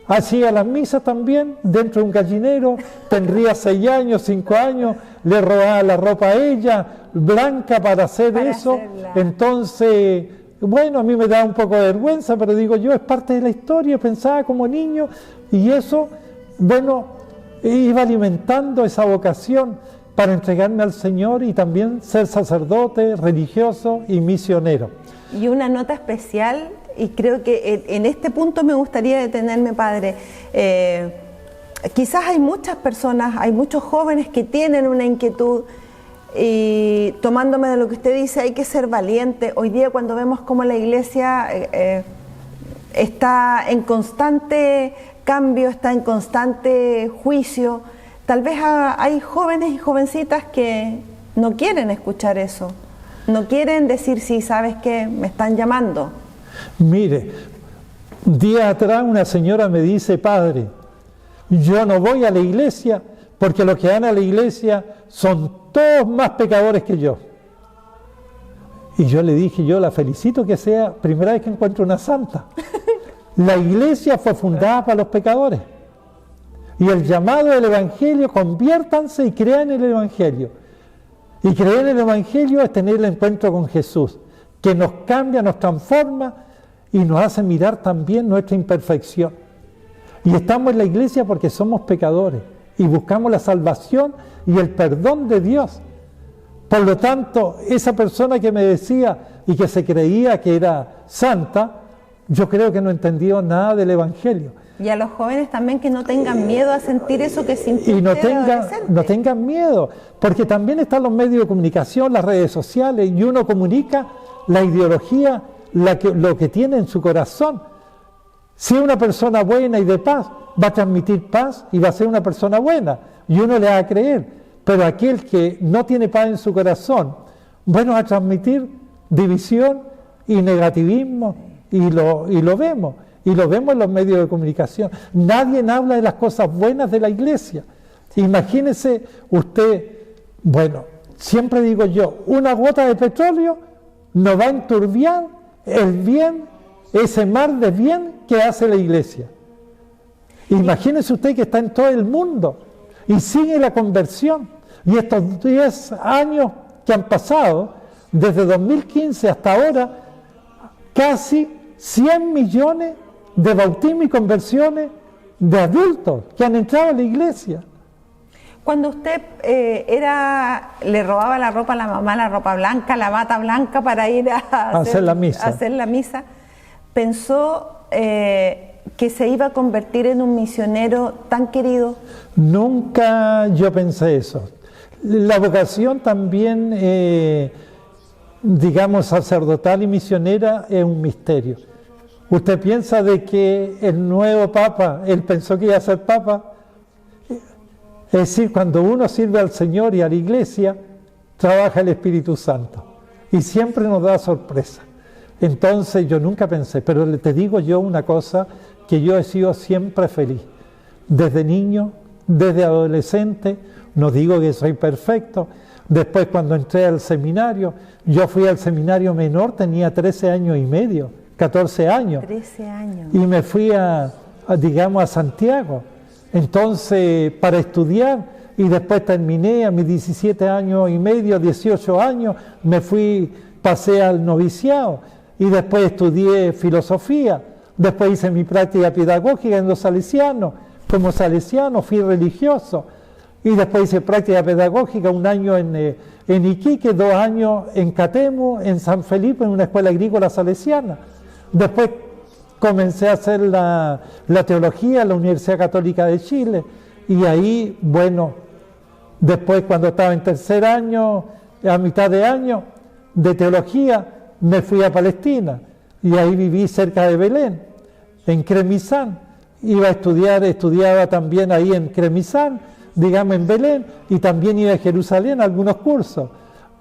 hacía las misas también dentro de un gallinero, tendría 6 años, 5 años, le robaba la ropa a ella, blanca para hacer eso, entonces, bueno, a mí me da un poco de vergüenza, pero digo yo, es parte de la historia, pensaba como niño, y eso, bueno, iba alimentando esa vocación para entregarme al Señor y también ser sacerdote, religioso y misionero. Y una nota especial, y creo que en este punto me gustaría detenerme, padre. Quizás hay muchas personas, hay muchos jóvenes que tienen una inquietud y tomándome de lo que usted dice, hay que ser valiente. Hoy día cuando vemos cómo la iglesia está en constante cambio, está en constante juicio, tal vez hay jóvenes y jovencitas que no quieren escuchar eso, no quieren decir, sí, ¿sabes qué? Me están llamando. Mire, Días atrás una señora me dice: padre, yo no voy a la iglesia porque los que van a la iglesia son todos más pecadores que yo. Y yo le dije: yo la felicito que sea primera vez que encuentro una santa. La iglesia fue fundada para los pecadores. Y el llamado del Evangelio: conviértanse y crean en el Evangelio. Y creer en el Evangelio es tener el encuentro con Jesús, que nos cambia, nos transforma y nos hace mirar también nuestra imperfección. Y estamos en la iglesia porque somos pecadores y buscamos la salvación y el perdón de Dios. Por lo tanto, esa persona que me decía y que se creía que era santa, yo creo que no entendió nada del Evangelio. Y a los jóvenes también, que no tengan miedo a sentir eso que sintió. Y no tengan miedo, porque también están los medios de comunicación, las redes sociales, y uno comunica la ideología, lo que tiene en su corazón. Si es una persona buena y de paz, va a transmitir paz y va a ser una persona buena, y uno le va a creer. Pero aquel que no tiene paz en su corazón, bueno, va a transmitir división y negativismo, y lo vemos. Y lo vemos en los medios de comunicación. Nadie habla de las cosas buenas de la iglesia. Imagínese usted, bueno, siempre digo yo, una gota de petróleo no va a enturbiar el bien, ese mar de bien que hace la iglesia. Imagínese usted que está en todo el mundo y sigue la conversión. Y estos 10 años que han pasado, desde 2015 hasta ahora, casi 100 millones de bautismos y conversiones de adultos que han entrado a la iglesia. Cuando usted le robaba la ropa a la mamá, la ropa blanca, la bata blanca para ir a hacer la misa, pensó que se iba a convertir en un misionero tan querido. Nunca yo pensé eso. La vocación también, digamos, sacerdotal y misionera es un misterio. Usted piensa de que el nuevo Papa, él pensó que iba a ser Papa. Es decir, cuando uno sirve al Señor y a la Iglesia, trabaja el Espíritu Santo. Y siempre nos da sorpresa. Entonces yo nunca pensé, pero te digo yo una cosa, que yo he sido siempre feliz. Desde niño, desde adolescente, no digo que soy perfecto. Después cuando entré al seminario, yo fui al seminario menor, tenía 13 años y medio. 14 años. 13 años. Y me fui digamos, a Santiago. Entonces, para estudiar, y después terminé a mis 17 años y medio, 18 años, pasé al noviciado, y después estudié filosofía, después hice mi práctica pedagógica en los salesianos, como salesiano fui religioso, y después hice práctica pedagógica 1 año en Iquique, 2 años en Catemo, en San Felipe, en una escuela agrícola salesiana. Después comencé a hacer la teología en la Universidad Católica de Chile, y ahí, bueno, después cuando estaba en 3er año, a mitad de año de teología, me fui a Palestina, y ahí viví cerca de Belén, en Cremizán. Iba a estudiaba también ahí en Cremizán, digamos en Belén, y también iba a Jerusalén a algunos cursos.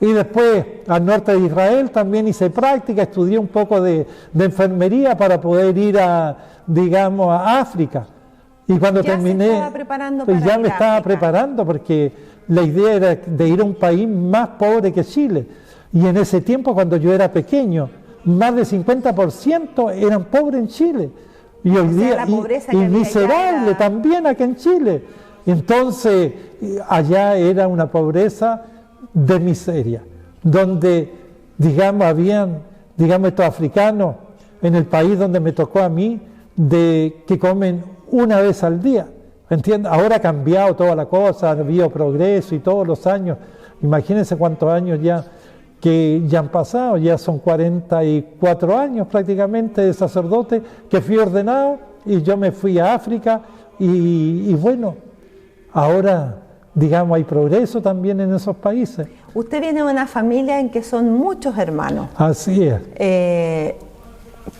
Y después al norte de Israel también hice práctica, estudié un poco de enfermería para poder ir digamos, a África. Y cuando terminé, pues ya me estaba preparando, porque la idea era de ir a un país más pobre que Chile. Y en ese tiempo, cuando yo era pequeño, más del 50% eran pobres en Chile. Y hoy día, y miserable también aquí en Chile. Entonces, allá era una pobreza de miseria, donde, digamos, habían, digamos, estos africanos en el país donde me tocó a mí, que comen una vez al día, ¿entiendes? Ahora ha cambiado toda la cosa, ha habido progreso y todos los años, imagínense cuántos años que ya han pasado, ya son 44 años prácticamente de sacerdote, que fui ordenado, y yo me fui a África, y bueno, ahora, digamos, hay progreso también en esos países. Usted viene de una familia en que son muchos hermanos. Así es. ¿Qué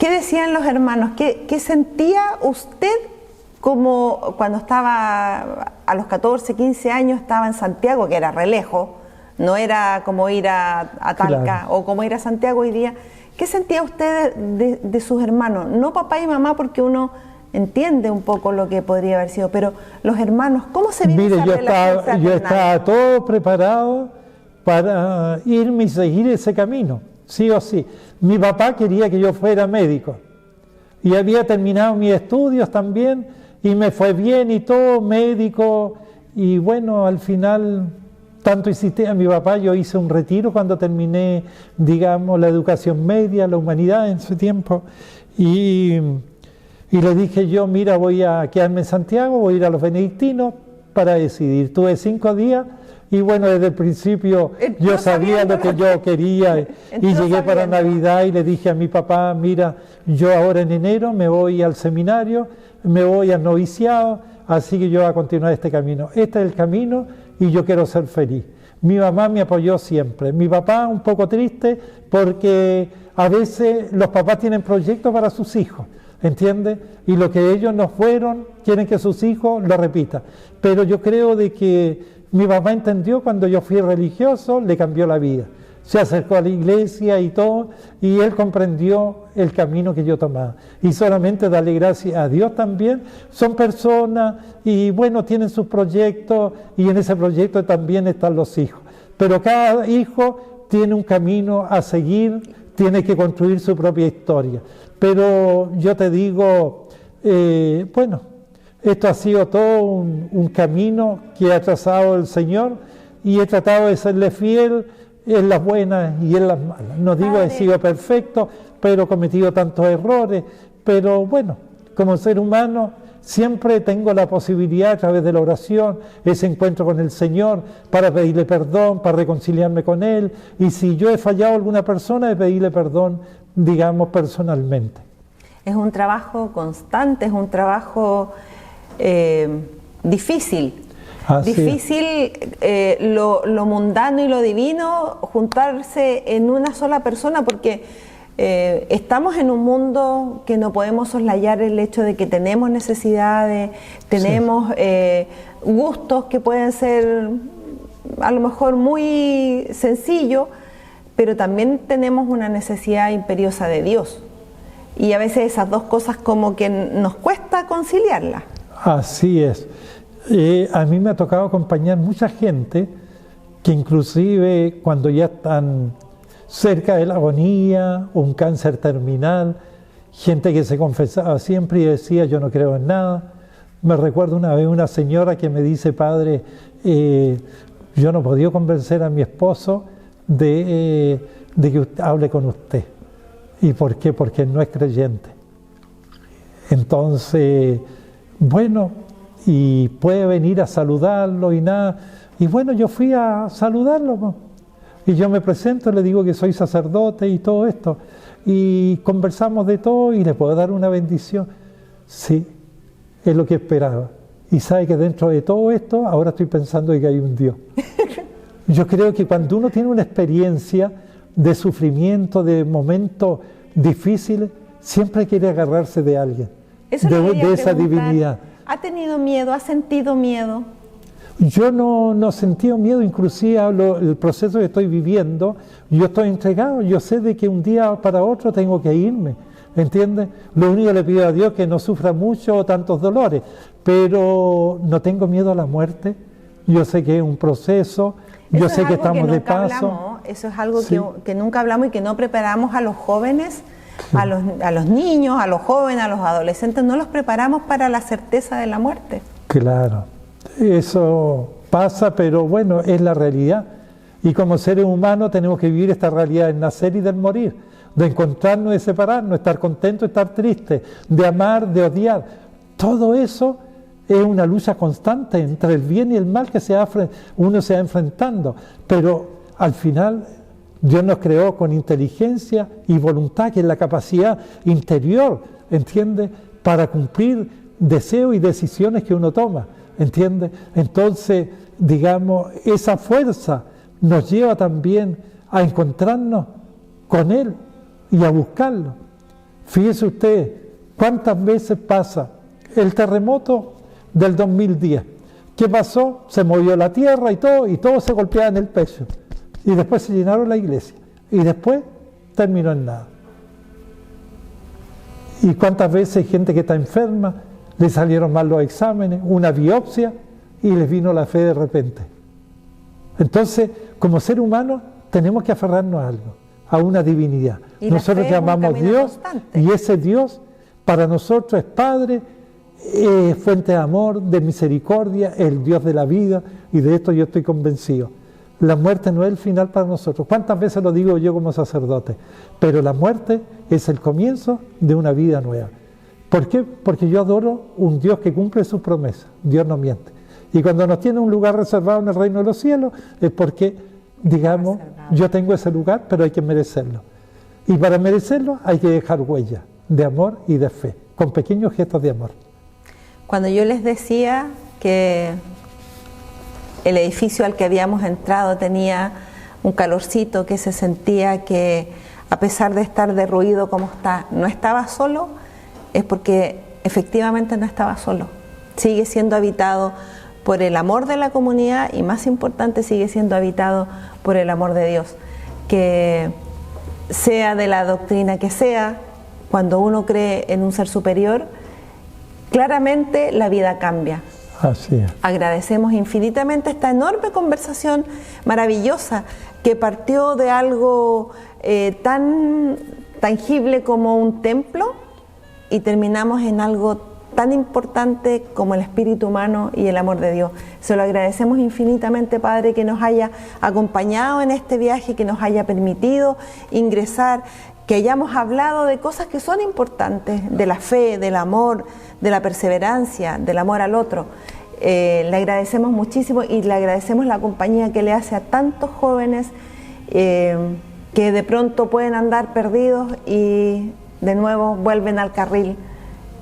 decían los hermanos? ¿Qué sentía usted como cuando estaba a los 14, 15 años, estaba en Santiago, que era re lejos, no era como ir a Talca, claro, o como ir a Santiago hoy día? ¿Qué sentía usted de sus hermanos? No papá y mamá, porque uno entiende un poco lo que podría haber sido, pero los hermanos, ¿cómo se vive esa relación fraternal? Yo estaba todo preparado para irme y seguir ese camino, sí o sí. Mi papá quería que yo fuera médico y había terminado mis estudios también y me fue bien y todo, médico, y bueno, al final tanto insistí a mi papá, yo hice un retiro cuando terminé, digamos, la educación media, la humanidad en su tiempo, y le dije yo, mira, voy a quedarme en Santiago, voy a ir a los benedictinos para decidir. Tuve 5 días y bueno, desde el principio yo sabía lo que yo quería y llegué para Navidad y le dije a mi papá, mira, yo ahora en enero me voy al seminario, me voy al noviciado, así que yo voy a continuar este camino. Este es el camino y yo quiero ser feliz. Mi mamá me apoyó siempre. Mi papá un poco triste porque a veces los papás tienen proyectos para sus hijos, ¿entiendes? Y lo que ellos no fueron, quieren que sus hijos lo repitan. Pero yo creo de que mi papá entendió cuando yo fui religioso, le cambió la vida. Se acercó a la iglesia y todo, y él comprendió el camino que yo tomaba. Y solamente darle gracias a Dios también. Son personas y bueno, tienen sus proyectos y en ese proyecto también están los hijos. Pero cada hijo tiene un camino a seguir, tiene que construir su propia historia. Pero yo te digo, bueno, esto ha sido todo un camino que ha trazado el Señor y he tratado de serle fiel en las buenas y en las malas. No digo que he sido perfecto, pero he cometido tantos errores, pero bueno, como ser humano siempre tengo la posibilidad a través de la oración, ese encuentro con el Señor, para pedirle perdón, para reconciliarme con Él, y si yo he fallado a alguna persona, de pedirle perdón, digamos, personalmente. Es un trabajo constante, es un trabajo difícil. Difícil lo mundano y lo divino juntarse en una sola persona, porque estamos en un mundo que no podemos soslayar el hecho de que tenemos necesidades, tenemos gustos que pueden ser a lo mejor muy sencillos, pero también tenemos una necesidad imperiosa de Dios, y a veces esas dos cosas como que nos cuesta conciliarlas. Así es. A mí me ha tocado acompañar mucha gente que inclusive cuando ya están cerca de la agonía o un cáncer terminal, gente que se confesaba siempre y decía yo no creo en nada. Me recuerdo una vez una señora que me dice, padre, yo no he podido convencer a mi esposo de que usted hable con usted. ¿Y por qué? Porque no es creyente. Entonces, bueno, y puede venir a saludarlo y nada. Y bueno, yo fui a saludarlo, ¿no? Y yo me presento, le digo que soy sacerdote y todo esto. Y conversamos de todo y le puedo dar una bendición. Sí, es lo que esperaba. Y sabe que dentro de todo esto, ahora estoy pensando que hay un Dios. Yo creo que cuando uno tiene una experiencia de sufrimiento, de momentos difíciles, siempre quiere agarrarse de alguien, de esa divinidad. ¿Ha tenido miedo? ¿Ha sentido miedo? Yo no he sentido miedo, inclusive hablo el proceso que estoy viviendo, yo estoy entregado, yo sé de que un día para otro tengo que irme, ¿entiendes? Lo único que le pido a Dios es que no sufra mucho o tantos dolores, pero no tengo miedo a la muerte, yo sé que es un proceso, yo sé que estamos de paso. Eso es algo que nunca hablamos y que no preparamos a los jóvenes, a los niños, a los jóvenes, a los adolescentes, no los preparamos para la certeza de la muerte. Claro, eso pasa, pero bueno, es la realidad. Y como seres humanos tenemos que vivir esta realidad del nacer y del morir, de encontrarnos y de separarnos, estar contentos, estar tristes, de amar, de odiar. Todo eso es una lucha constante entre el bien y el mal que uno se va enfrentando, pero al final Dios nos creó con inteligencia y voluntad, que es la capacidad interior, ¿entiendes?, para cumplir deseos y decisiones que uno toma, ¿entiendes? Entonces, digamos, esa fuerza nos lleva también a encontrarnos con Él y a buscarlo. Fíjese usted, ¿cuántas veces pasa el terremoto del 2010? ¿Qué pasó? Se movió la tierra y todo se golpeaba en el pecho. Y después se llenaron la iglesia. Y después terminó en nada. Y cuántas veces hay gente que está enferma, le salieron mal los exámenes, una biopsia, y les vino la fe de repente. Entonces, como ser humano, tenemos que aferrarnos a algo, a una divinidad. Y nosotros llamamos Dios, constante. Y ese Dios para nosotros es Padre, fuente de amor, de misericordia, el Dios de la vida, y de esto yo estoy convencido. La muerte no es el final para nosotros. ¿Cuántas veces lo digo yo como sacerdote? Pero la muerte es el comienzo de una vida nueva. ¿Por qué? Porque yo adoro un Dios que cumple sus promesas. Dios no miente. Y cuando nos tiene un lugar reservado en el reino de los cielos, es porque, digamos, yo tengo ese lugar, pero hay que merecerlo. Y para merecerlo hay que dejar huella de amor y de fe, con pequeños gestos de amor. Cuando yo les decía que el edificio al que habíamos entrado tenía un calorcito, que se sentía que a pesar de estar derruido como está, no estaba solo, es porque efectivamente no estaba solo. Sigue siendo habitado por el amor de la comunidad y, más importante, sigue siendo habitado por el amor de Dios. Que sea de la doctrina que sea, cuando uno cree en un ser superior, claramente la vida cambia. Así es. Agradecemos infinitamente esta enorme conversación maravillosa que partió de algo tan tangible como un templo y terminamos en algo tan importante como el espíritu humano y el amor de Dios. Se lo agradecemos infinitamente, Padre, que nos haya acompañado en este viaje, que nos haya permitido ingresar, que hayamos hablado de cosas que son importantes, de la fe, del amor, de la perseverancia, del amor al otro. Le agradecemos muchísimo y le agradecemos la compañía que le hace a tantos jóvenes que de pronto pueden andar perdidos y de nuevo vuelven al carril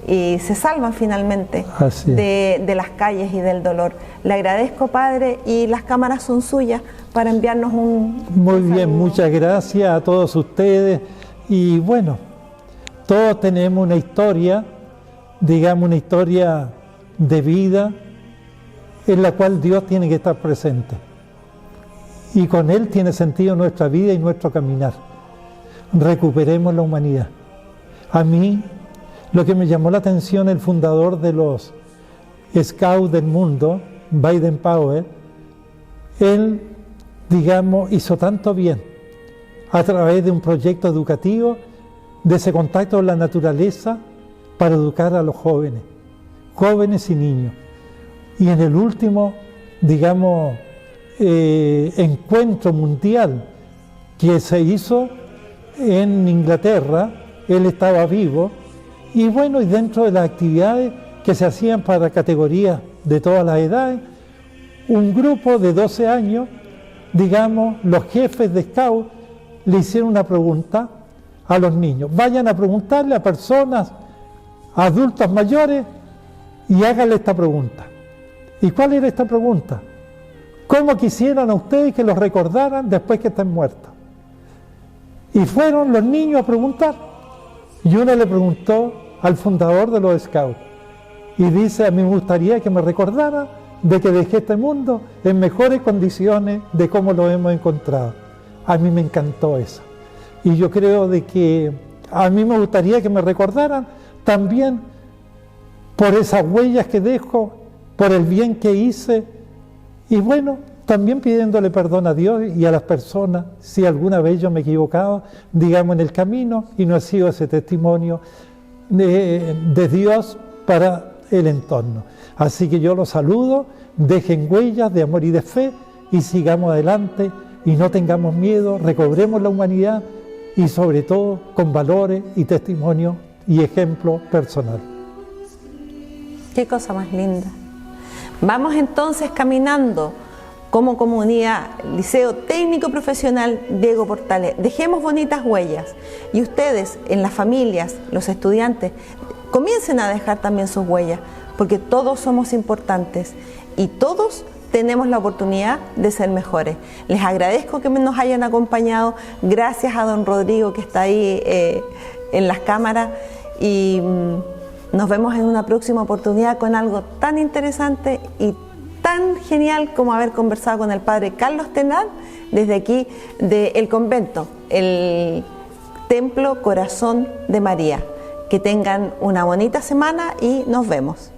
y se salvan finalmente de las calles y del dolor. Le agradezco, Padre, y las cámaras son suyas para enviarnos un Muy bien, muchas gracias a todos ustedes. Y bueno, todos tenemos una historia, digamos una historia de vida en la cual Dios tiene que estar presente. Y con Él tiene sentido nuestra vida y nuestro caminar. Recuperemos la humanidad. A mí, lo que me llamó la atención, el fundador de los Scouts del mundo, Baden-Powell, él, digamos, hizo tanto bien a través de un proyecto educativo, de ese contacto con la naturaleza, para educar a los jóvenes, jóvenes y niños. Y en el último, digamos, encuentro mundial que se hizo en Inglaterra, él estaba vivo, y bueno, y dentro de las actividades que se hacían para categorías de todas las edades, un grupo de 12 años, digamos, los jefes de Scout le hicieron una pregunta a los niños. Vayan a preguntarle a personas, a adultos mayores, y háganle esta pregunta. ¿Y cuál era esta pregunta? ¿Cómo quisieran a ustedes que los recordaran después que estén muertos? Y fueron los niños a preguntar. Y uno le preguntó al fundador de los Scouts. Y dice, a mí me gustaría que me recordara de que dejé este mundo en mejores condiciones de cómo lo hemos encontrado. A mí me encantó eso. Y yo creo de que a mí me gustaría que me recordaran también por esas huellas que dejo, por el bien que hice, y bueno, también pidiéndole perdón a Dios y a las personas si alguna vez yo me he equivocado, digamos, en el camino y no he sido ese testimonio de Dios para el entorno. Así que yo los saludo, dejen huellas de amor y de fe y sigamos adelante y no tengamos miedo, recobremos la humanidad y sobre todo con valores y testimonio y ejemplo personal. Qué cosa más linda. Vamos entonces caminando como comunidad, Liceo Técnico Profesional Diego Portales. Dejemos bonitas huellas y ustedes en las familias, los estudiantes, comiencen a dejar también sus huellas, porque todos somos importantes y todos tenemos la oportunidad de ser mejores. Les agradezco que nos hayan acompañado. Gracias a don Rodrigo que está ahí en las cámaras y nos vemos en una próxima oportunidad con algo tan interesante y tan genial como haber conversado con el padre Carlos Tenat desde aquí del convento, el Templo Corazón de María. Que tengan una bonita semana y nos vemos.